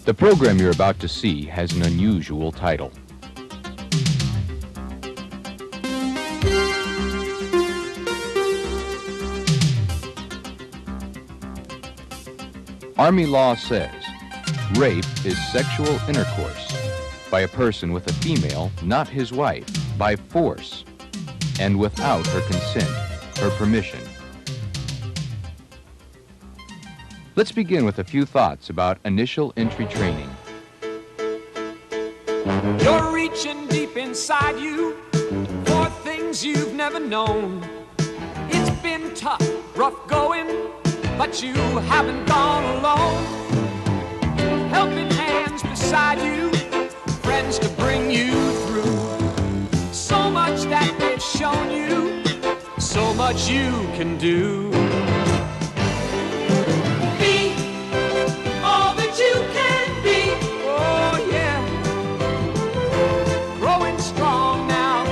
The program you're about to see has an unusual title. Army law says rape is sexual intercourse by a person with a female, not his wife, by force, and without her consent, her permission. Let's begin with a few thoughts about initial entry training. You're reaching deep inside you for things you've never known. It's been tough, rough going, but you haven't gone alone. Helping hands beside you, friends to bring you through. So much that they've shown you, so much you can do. Be all that you can be. Oh yeah. Growing strong now,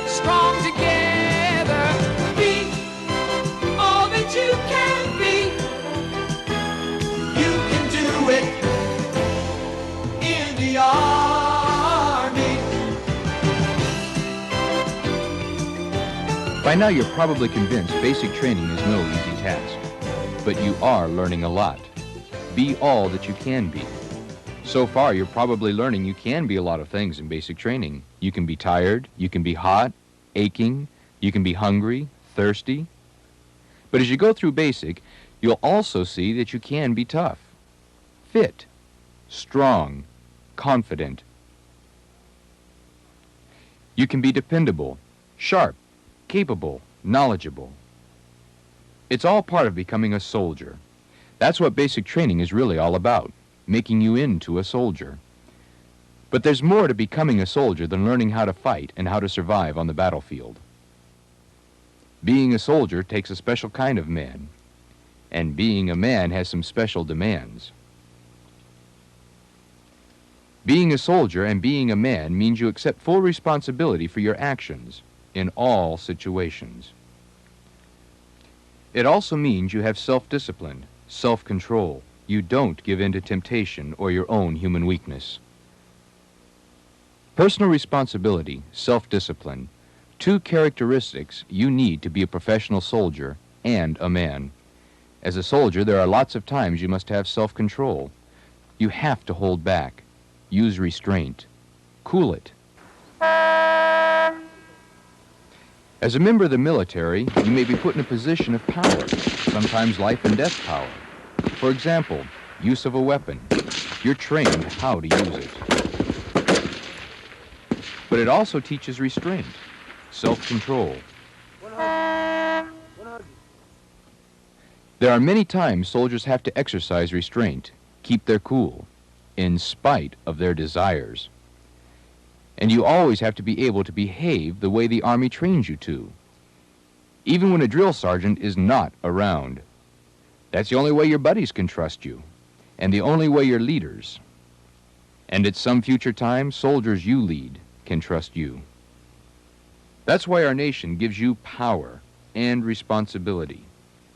strong together. Be all that you can be. You can do it in the Army. By now you're probably convinced basic training is no easy task, but you are learning a lot. Be all that you can be. So far you're probably learning you can be a lot of things in basic training. You can be tired, you can be hot, aching, you can be hungry, thirsty. But as you go through basic, you'll also see that you can be tough, fit, strong, confident. You can be dependable, sharp, capable, knowledgeable. It's all part of becoming a soldier. That's what basic training is really all about, making you into a soldier. But there's more to becoming a soldier than learning how to fight and how to survive on the battlefield. Being a soldier takes a special kind of man, and being a man has some special demands. Being a soldier and being a man means you accept full responsibility for your actions in all situations. It also means you have self-discipline, self-control. You don't give in to temptation or your own human weakness. Personal responsibility, self-discipline, two characteristics you need to be a professional soldier and a man. As a soldier, there are lots of times you must have self-control. You have to hold back, use restraint, cool it. As a member of the military, you may be put in a position of power, sometimes life and death power. For example, use of a weapon. You're trained how to use it. But it also teaches restraint, self-control. There are many times soldiers have to exercise restraint, keep their cool, in spite of their desires. And you always have to be able to behave the way the Army trains you to, even when a drill sergeant is not around. That's the only way your buddies can trust you, and the only way your leaders, and at some future time, soldiers you lead can trust you. That's why our nation gives you power and responsibility,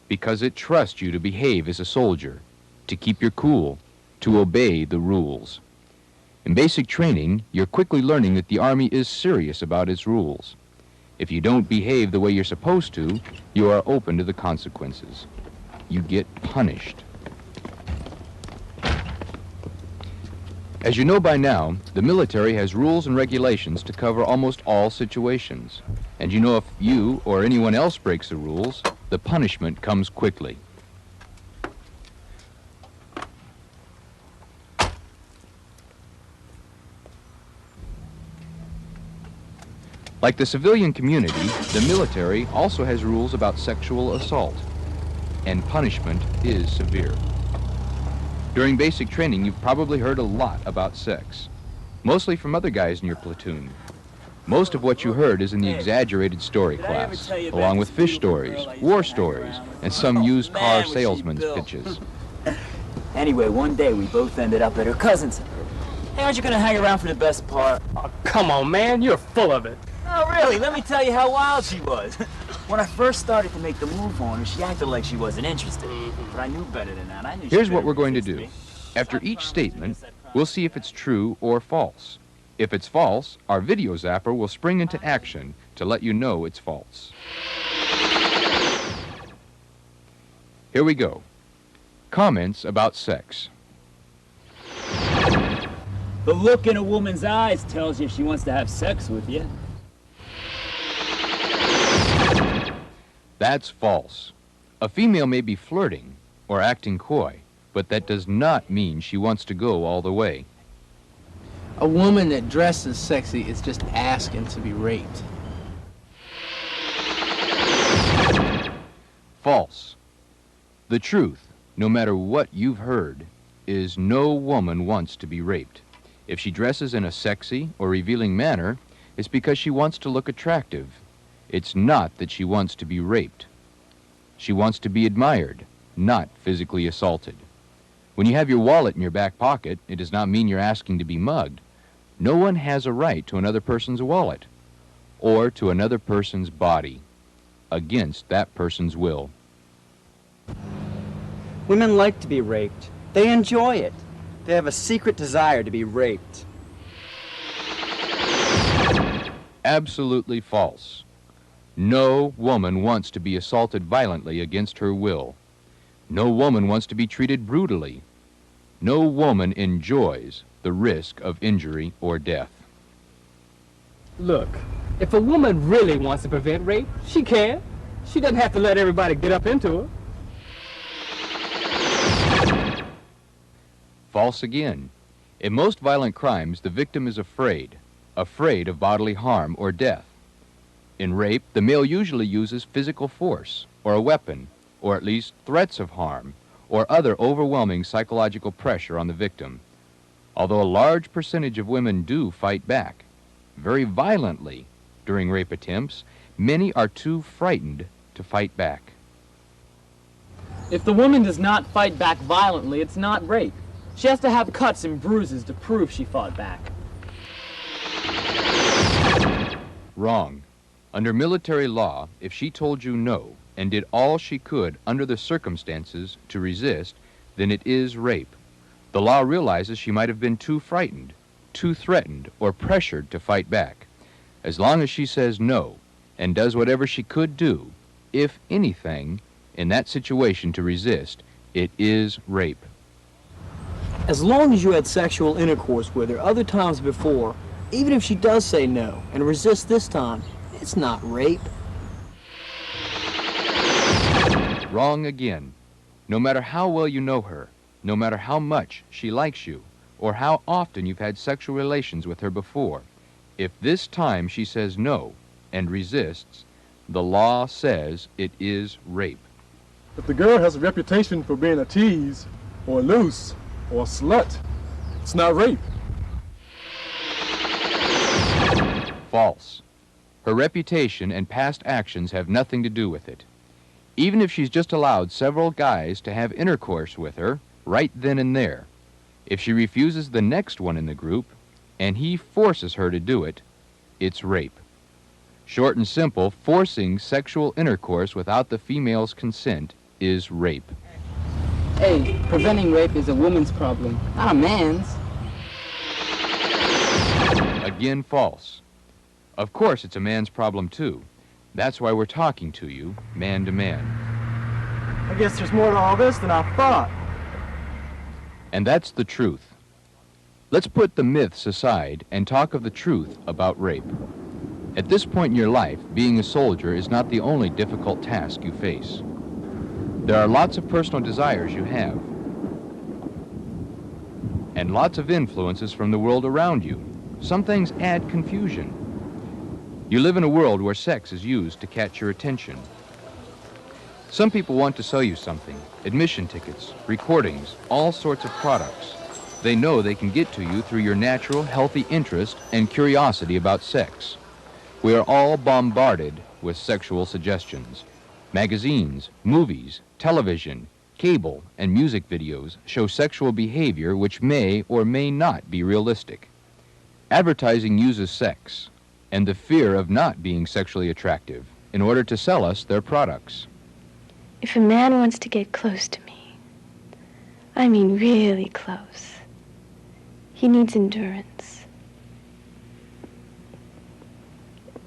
because it trusts you to behave as a soldier, to keep your cool, to obey the rules. In basic training, you're quickly learning that the Army is serious about its rules. If you don't behave the way you're supposed to, you are open to the consequences. You get punished. As you know by now, the military has rules and regulations to cover almost all situations. And you know if you or anyone else breaks the rules, the punishment comes quickly. Like the civilian community, the military also has rules about sexual assault, and punishment is severe. During basic training, you've probably heard a lot about sex, mostly from other guys in your platoon. Most of what you heard is in the exaggerated story class, along with fish stories, war stories, and some used car salesman's pitches. Anyway, one day we both ended up at her cousin's. Hey, aren't you gonna hang around for the best part? Oh, come on, man, you're full of it. Oh, really? Let me tell you how wild she was. When I first started to make the move on her, she acted like she wasn't interested. But I knew better than that. I knew. Here's what we're going to do. After each statement, we'll see if it's true or false. If it's false, our video zapper will spring into action to let you know it's false. Here we go. Comments about sex. The look in a woman's eyes tells you if she wants to have sex with you. That's false. A female may be flirting or acting coy, but that does not mean she wants to go all the way. A woman that dresses sexy is just asking to be raped. False. The truth, no matter what you've heard, is no woman wants to be raped. If she dresses in a sexy or revealing manner, it's because she wants to look attractive. It's not that she wants to be raped. She wants to be admired, not physically assaulted. When you have your wallet in your back pocket, it does not mean you're asking to be mugged. No one has a right to another person's wallet or to another person's body against that person's will. Women like to be raped. They enjoy it. They have a secret desire to be raped. Absolutely false. No woman wants to be assaulted violently against her will. No woman wants to be treated brutally. No woman enjoys the risk of injury or death. Look, if a woman really wants to prevent rape, she can. She doesn't have to let everybody get up into her. False again. In most violent crimes, the victim is afraid of bodily harm or death. In rape, the male usually uses physical force or a weapon, or at least threats of harm, or other overwhelming psychological pressure on the victim. Although a large percentage of women do fight back, very violently, during rape attempts, many are too frightened to fight back. If the woman does not fight back violently, it's not rape. She has to have cuts and bruises to prove she fought back. Wrong. Under military law, if she told you no and did all she could under the circumstances to resist, then it is rape. The law realizes she might have been too frightened, too threatened, or pressured to fight back. As long as she says no and does whatever she could do, if anything, in that situation to resist, it is rape. As long as you had sexual intercourse with her other times before, even if she does say no and resists this time, it's not rape. Wrong again. No matter how well you know her, no matter how much she likes you, or how often you've had sexual relations with her before, if this time she says no and resists, the law says it is rape. If the girl has a reputation for being a tease, or loose, or a slut, it's not rape. False. Her reputation and past actions have nothing to do with it. Even if she's just allowed several guys to have intercourse with her right then and there, if she refuses the next one in the group and he forces her to do it, it's rape. Short and simple, forcing sexual intercourse without the female's consent is rape. Hey, preventing rape is a woman's problem, not a man's. Again, false. Of course, it's a man's problem, too. That's why we're talking to you, man to man. I guess there's more to all this than I thought. And that's the truth. Let's put the myths aside and talk of the truth about rape. At this point in your life, being a soldier is not the only difficult task you face. There are lots of personal desires you have, and lots of influences from the world around you. Some things add confusion. You live in a world where sex is used to catch your attention. Some people want to sell you something, admission tickets, recordings, all sorts of products. They know they can get to you through your natural, healthy interest and curiosity about sex. We are all bombarded with sexual suggestions. Magazines, movies, television, cable, and music videos show sexual behavior which may or may not be realistic. Advertising uses sex and the fear of not being sexually attractive in order to sell us their products. If a man wants to get close to me, I mean really close. He needs endurance.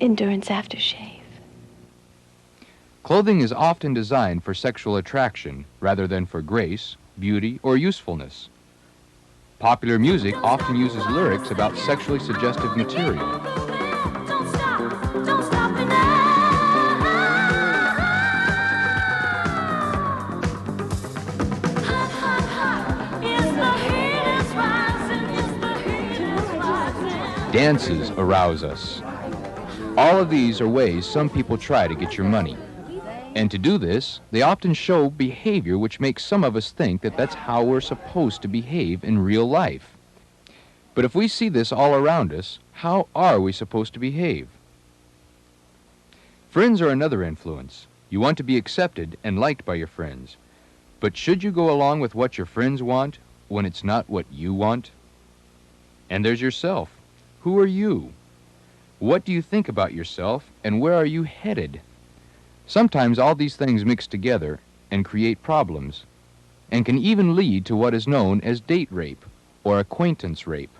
Endurance aftershave. Clothing is often designed for sexual attraction rather than for grace, beauty, or usefulness. Popular music often uses lyrics about sexually suggestive material. Dances arouse us. All of these are ways some people try to get your money. And to do this, they often show behavior which makes some of us think that that's how we're supposed to behave in real life. But if we see this all around us, how are we supposed to behave? Friends are another influence. You want to be accepted and liked by your friends. But should you go along with what your friends want when it's not what you want? And there's yourself. Who are you? What do you think about yourself, and where are you headed? Sometimes all these things mix together and create problems, and can even lead to what is known as date rape or acquaintance rape.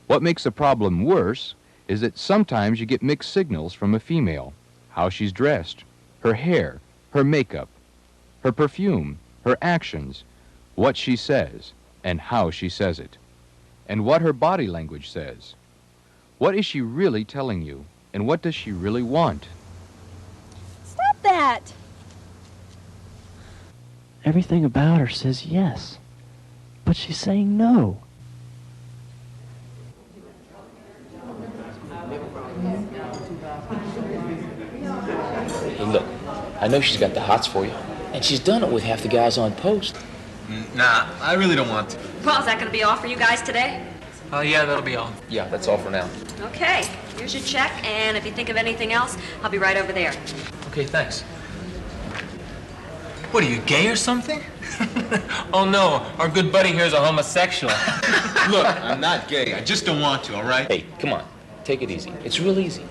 What makes the problem worse is that sometimes you get mixed signals from a female: how she's dressed, her hair, her makeup, her perfume, her actions, what she says, and how she says it, and what her body language says. What is she really telling you, and what does she really want? Stop that! Everything about her says yes, but she's saying no. Hey, look, I know she's got the hots for you, and she's done it with half the guys on post. Nah, I really don't want to. Well, is that going to be all for you guys today? Yeah, that'll be all. Yeah, that's all for now. Okay, here's your check, and if you think of anything else, I'll be right over there. Okay, thanks. What, are you gay or something? Oh no, our good buddy here is a homosexual. Look, I'm not gay. I just don't want to, all right? Hey, come on. Take it easy. It's real easy.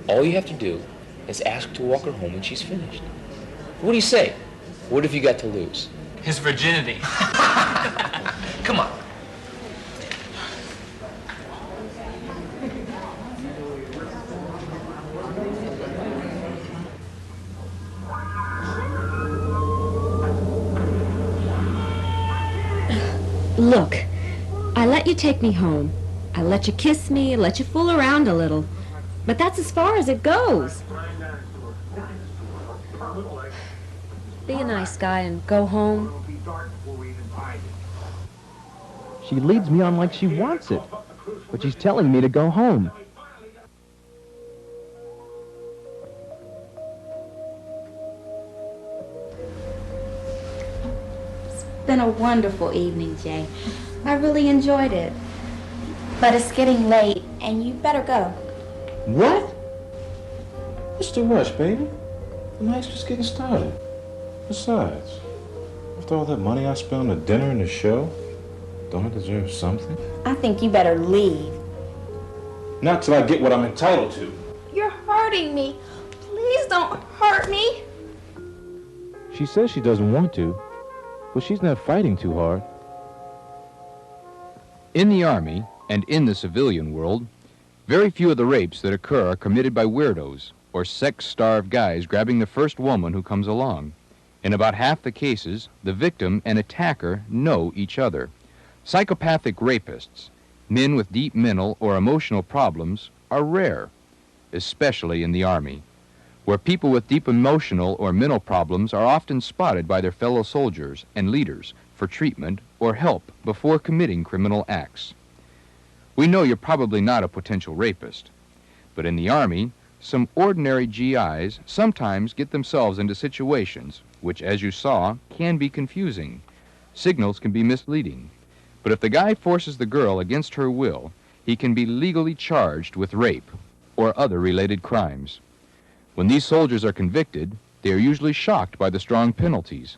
All you have to do is ask to walk her home when she's finished. What do you say? What have you got to lose? His virginity. Come on. Look, I let you take me home. I let you kiss me, let you fool around a little. But that's as far as it goes. Be a nice guy and go home. She leads me on like she wants it, but she's telling me to go home. It's been a wonderful evening, Jay. I really enjoyed it. But it's getting late, and you better go. What? What's the rush, baby? The night's just getting started. Besides, after all that money I spent on the dinner and the show, don't I deserve something? I think you better leave. Not till I get what I'm entitled to. You're hurting me. Please don't hurt me. She says she doesn't want to, but she's not fighting too hard. In the Army, and in the civilian world, very few of the rapes that occur are committed by weirdos or sex-starved guys grabbing the first woman who comes along. In about half the cases, the victim and attacker know each other. Psychopathic rapists, men with deep mental or emotional problems, are rare, especially in the Army, where people with deep emotional or mental problems are often spotted by their fellow soldiers and leaders for treatment or help before committing criminal acts. We know you're probably not a potential rapist, but in the Army, some ordinary GIs sometimes get themselves into situations which, as you saw, can be confusing. Signals can be misleading. But if the guy forces the girl against her will, he can be legally charged with rape or other related crimes. When these soldiers are convicted, they are usually shocked by the strong penalties.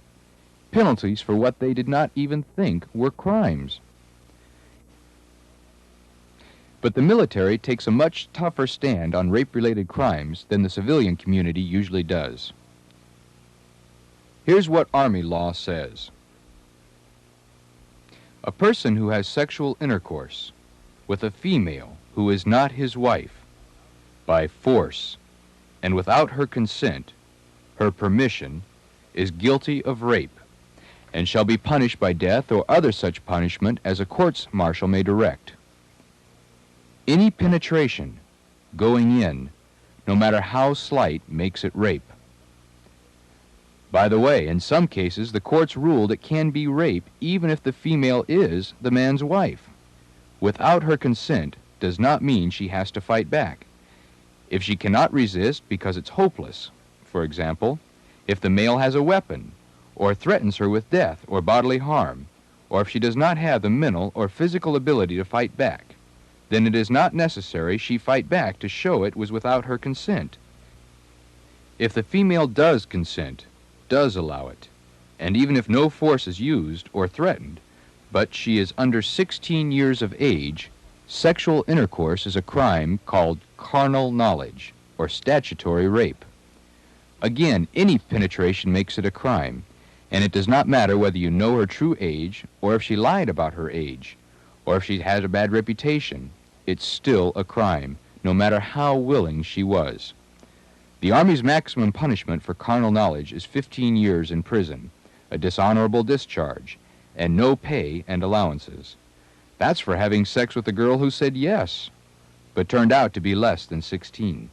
Penalties for what they did not even think were crimes. But the military takes a much tougher stand on rape-related crimes than the civilian community usually does. Here's what Army law says. A person who has sexual intercourse with a female who is not his wife by force and without her consent, her permission, is guilty of rape and shall be punished by death or other such punishment as a courts-martial may direct. Any penetration going in, no matter how slight, makes it rape. By the way, in some cases, the courts ruled it can be rape even if the female is the man's wife. Without her consent does not mean she has to fight back. If she cannot resist because it's hopeless, for example, if the male has a weapon, or threatens her with death or bodily harm, or if she does not have the mental or physical ability to fight back, then it is not necessary she fight back to show it was without her consent. If the female does consent, does allow it, and even if no force is used or threatened, but she is under 16 years of age, sexual intercourse is a crime called carnal knowledge, or statutory rape. Again, any penetration makes it a crime, and it does not matter whether you know her true age, or if she lied about her age, or if she had a bad reputation. It's still a crime, no matter how willing she was. The Army's maximum punishment for carnal knowledge is 15 years in prison, a dishonorable discharge, and no pay and allowances. That's for having sex with a girl who said yes, but turned out to be less than 16.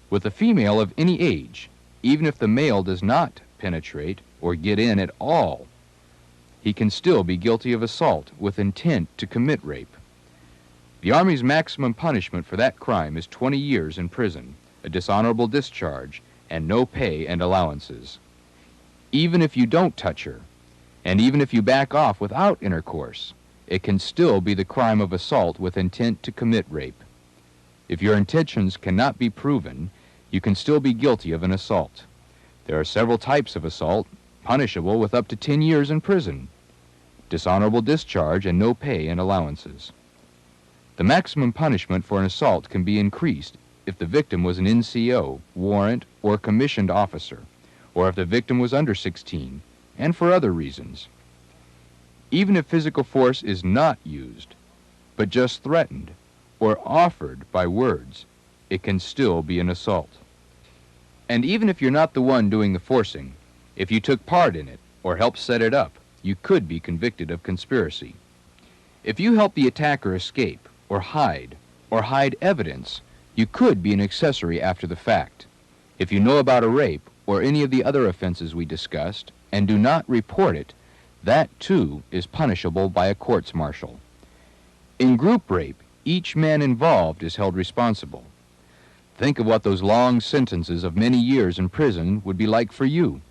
With a female of any age, even if the male does not penetrate or get in at all, he can still be guilty of assault with intent to commit rape. The Army's maximum punishment for that crime is 20 years in prison, a dishonorable discharge, and no pay and allowances. Even if you don't touch her, and even if you back off without intercourse, it can still be the crime of assault with intent to commit rape. If your intentions cannot be proven, you can still be guilty of an assault. There are several types of assault, punishable with up to 10 years in prison, dishonorable discharge, and no pay and allowances. The maximum punishment for an assault can be increased if the victim was an NCO, warrant, or commissioned officer, or if the victim was under 16, and for other reasons. Even if physical force is not used, but just threatened or offered by words, it can still be an assault. And even if you're not the one doing the forcing, if you took part in it or helped set it up, you could be convicted of conspiracy. If you help the attacker escape or hide evidence, you could be an accessory after the fact. If you know about a rape or any of the other offenses we discussed and do not report it, that too is punishable by a courts-martial. In group rape, each man involved is held responsible. Think of what those long sentences of many years in prison would be like for you.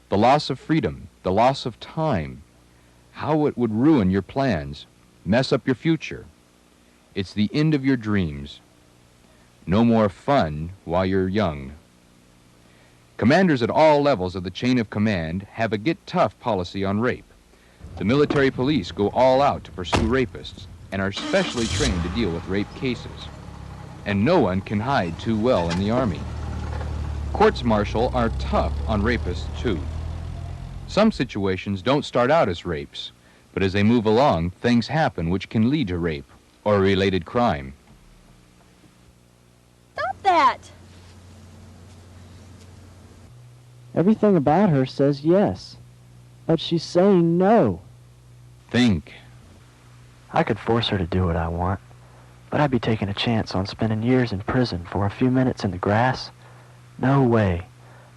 The loss of freedom, the loss of time, how it would ruin your plans, mess up your future. It's the end of your dreams. No more fun while you're young. Commanders at all levels of the chain of command have a get tough policy on rape. The military police go all out to pursue rapists and are specially trained to deal with rape cases. And no one can hide too well in the Army. Courts-martial are tough on rapists too. Some situations don't start out as rapes, but as they move along, things happen which can lead to rape or a related crime. Stop that! Everything about her says yes, but she's saying no. Think. I could force her to do what I want, but I'd be taking a chance on spending years in prison for a few minutes in the grass. No way.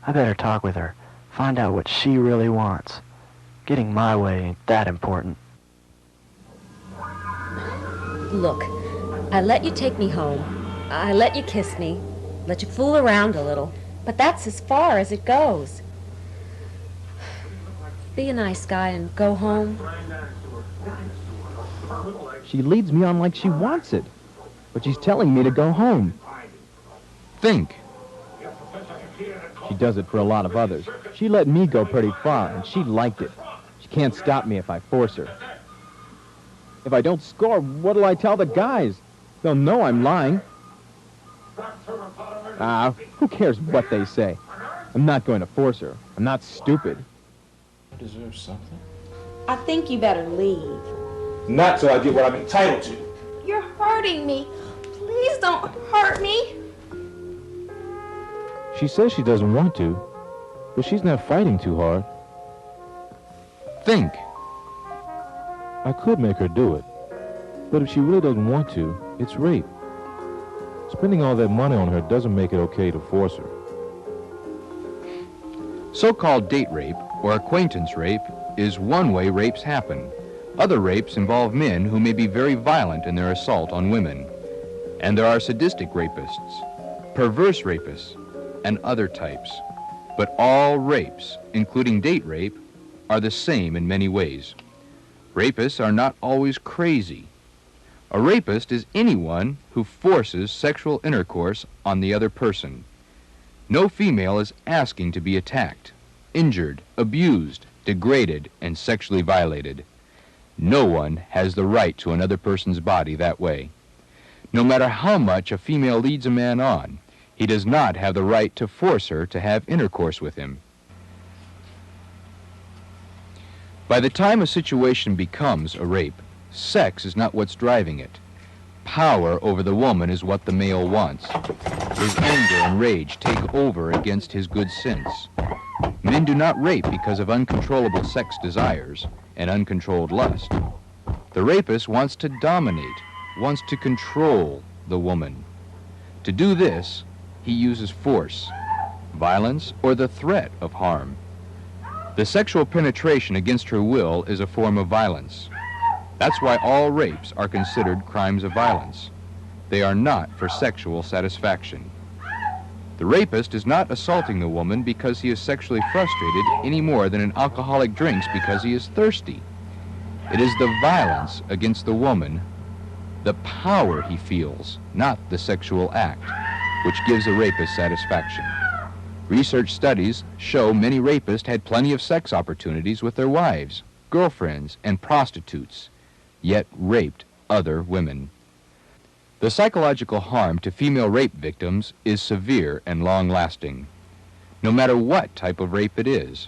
I better talk with her, find out what she really wants. Getting my way ain't that important. Look, I let you take me home. I let you kiss me, let you fool around a little, but that's as far as it goes. Be a nice guy and go home. She leads me on like she wants it, but she's telling me to go home. Think. She does it for a lot of others. She let me go pretty far, and she liked it. She can't stop me if I force her. If I don't score, what'll I tell the guys? They'll know I'm lying. Who cares what they say? I'm not going to force her. I'm not stupid. I deserve something. I think you better leave. Not till I get what I'm entitled to. You're hurting me. Please don't hurt me. She says she doesn't want to, but she's not fighting too hard. Think. I could make her do it, but if she really doesn't want to, it's rape. Spending all that money on her doesn't make it okay to force her. So-called date rape or acquaintance rape is one way rapes happen. Other rapes involve men who may be very violent in their assault on women. And there are sadistic rapists, perverse rapists, and other types. But all rapes, including date rape, are the same in many ways. Rapists are not always crazy. A rapist is anyone who forces sexual intercourse on the other person. No female is asking to be attacked, injured, abused, degraded, and sexually violated. No one has the right to another person's body that way. No matter how much a female leads a man on, he does not have the right to force her to have intercourse with him. By the time a situation becomes a rape, sex is not what's driving it. Power over the woman is what the male wants. His anger and rage take over against his good sense. Men do not rape because of uncontrollable sex desires and uncontrolled lust. The rapist wants to dominate, wants to control the woman. To do this, he uses force, violence, or the threat of harm. The sexual penetration against her will is a form of violence. That's why all rapes are considered crimes of violence. They are not for sexual satisfaction. The rapist is not assaulting the woman because he is sexually frustrated any more than an alcoholic drinks because he is thirsty. It is the violence against the woman, the power he feels, not the sexual act, which gives the rapist satisfaction. Research studies show many rapists had plenty of sex opportunities with their wives, girlfriends, and prostitutes, yet raped other women. The psychological harm to female rape victims is severe and long-lasting. No matter what type of rape it is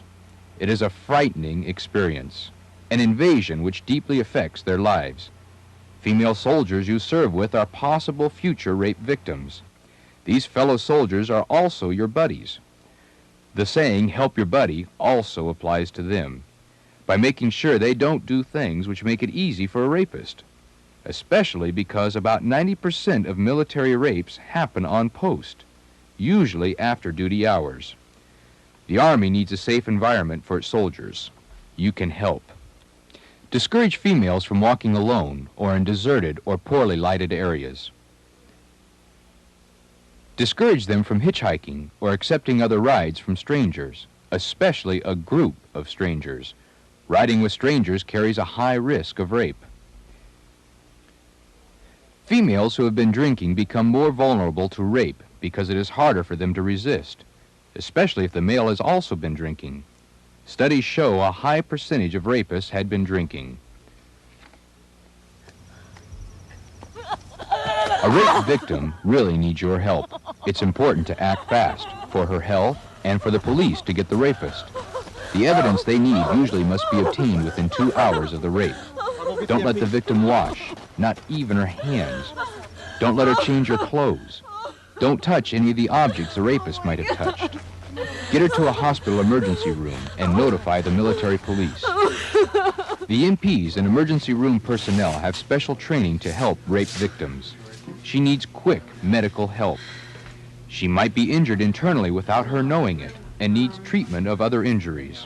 a frightening experience, an invasion which deeply affects their lives. Female soldiers you serve with are possible future rape victims. These fellow soldiers are also your buddies. The saying, help your buddy, also applies to them, by making sure they don't do things which make it easy for a rapist, especially because about 90% of military rapes happen on post, usually after duty hours. The Army needs a safe environment for its soldiers. You can help. Discourage females from walking alone or in deserted or poorly lighted areas. Discourage them from hitchhiking or accepting other rides from strangers, especially a group of strangers. Riding with strangers carries a high risk of rape. Females who have been drinking become more vulnerable to rape because it is harder for them to resist, especially if the male has also been drinking. Studies show a high percentage of rapists had been drinking. A rape victim really needs your help. It's important to act fast for her health and for the police to get the rapist. The evidence they need usually must be obtained within 2 hours of the rape. Don't let the victim wash, not even her hands. Don't let her change her clothes. Don't touch any of the objects the rapist might have touched. Get her to a hospital emergency room and notify the military police. The MPs and emergency room personnel have special training to help rape victims. She needs quick medical help. She might be injured internally without her knowing it and needs treatment of other injuries.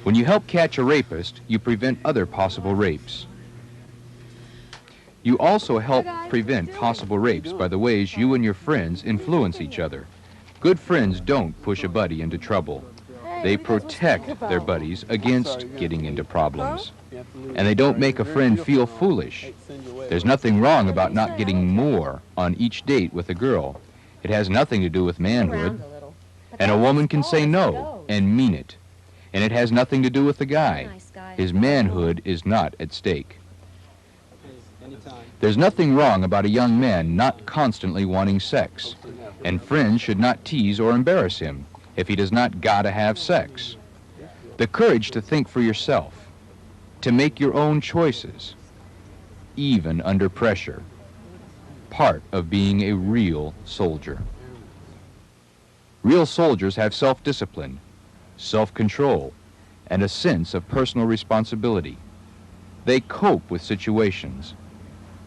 When you help catch a rapist, you prevent other possible rapes. You also help prevent possible rapes by the ways you and your friends influence each other. Good friends don't push a buddy into trouble. They protect their buddies against getting into problems. And they don't make a friend feel foolish. There's nothing wrong about not getting more on each date with a girl. It has nothing to do with manhood. And a woman can say no and mean it. And it has nothing to do with the guy. His manhood is not at stake. There's nothing wrong about a young man not constantly wanting sex. And friends should not tease or embarrass him if he does not gotta have sex. The courage to think for yourself, to make your own choices, even under pressure. Part of being a real soldier. Real soldiers have self-discipline, self-control, and a sense of personal responsibility. They cope with situations.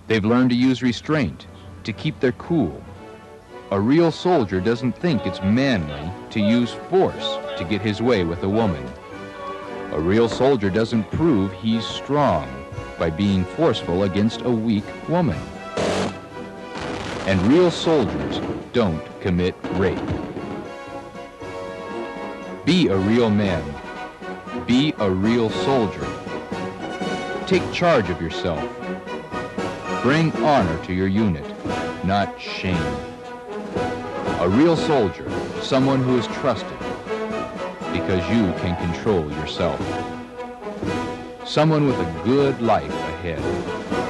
They've learned to use restraint, to keep their cool. A real soldier doesn't think it's manly to use force to get his way with a woman. A real soldier doesn't prove he's strong by being forceful against a weak woman. And real soldiers don't commit rape. Be a real man. Be a real soldier. Take charge of yourself. Bring honor to your unit, not shame. A real soldier, someone who is trusted because you can control yourself. Someone with a good life ahead.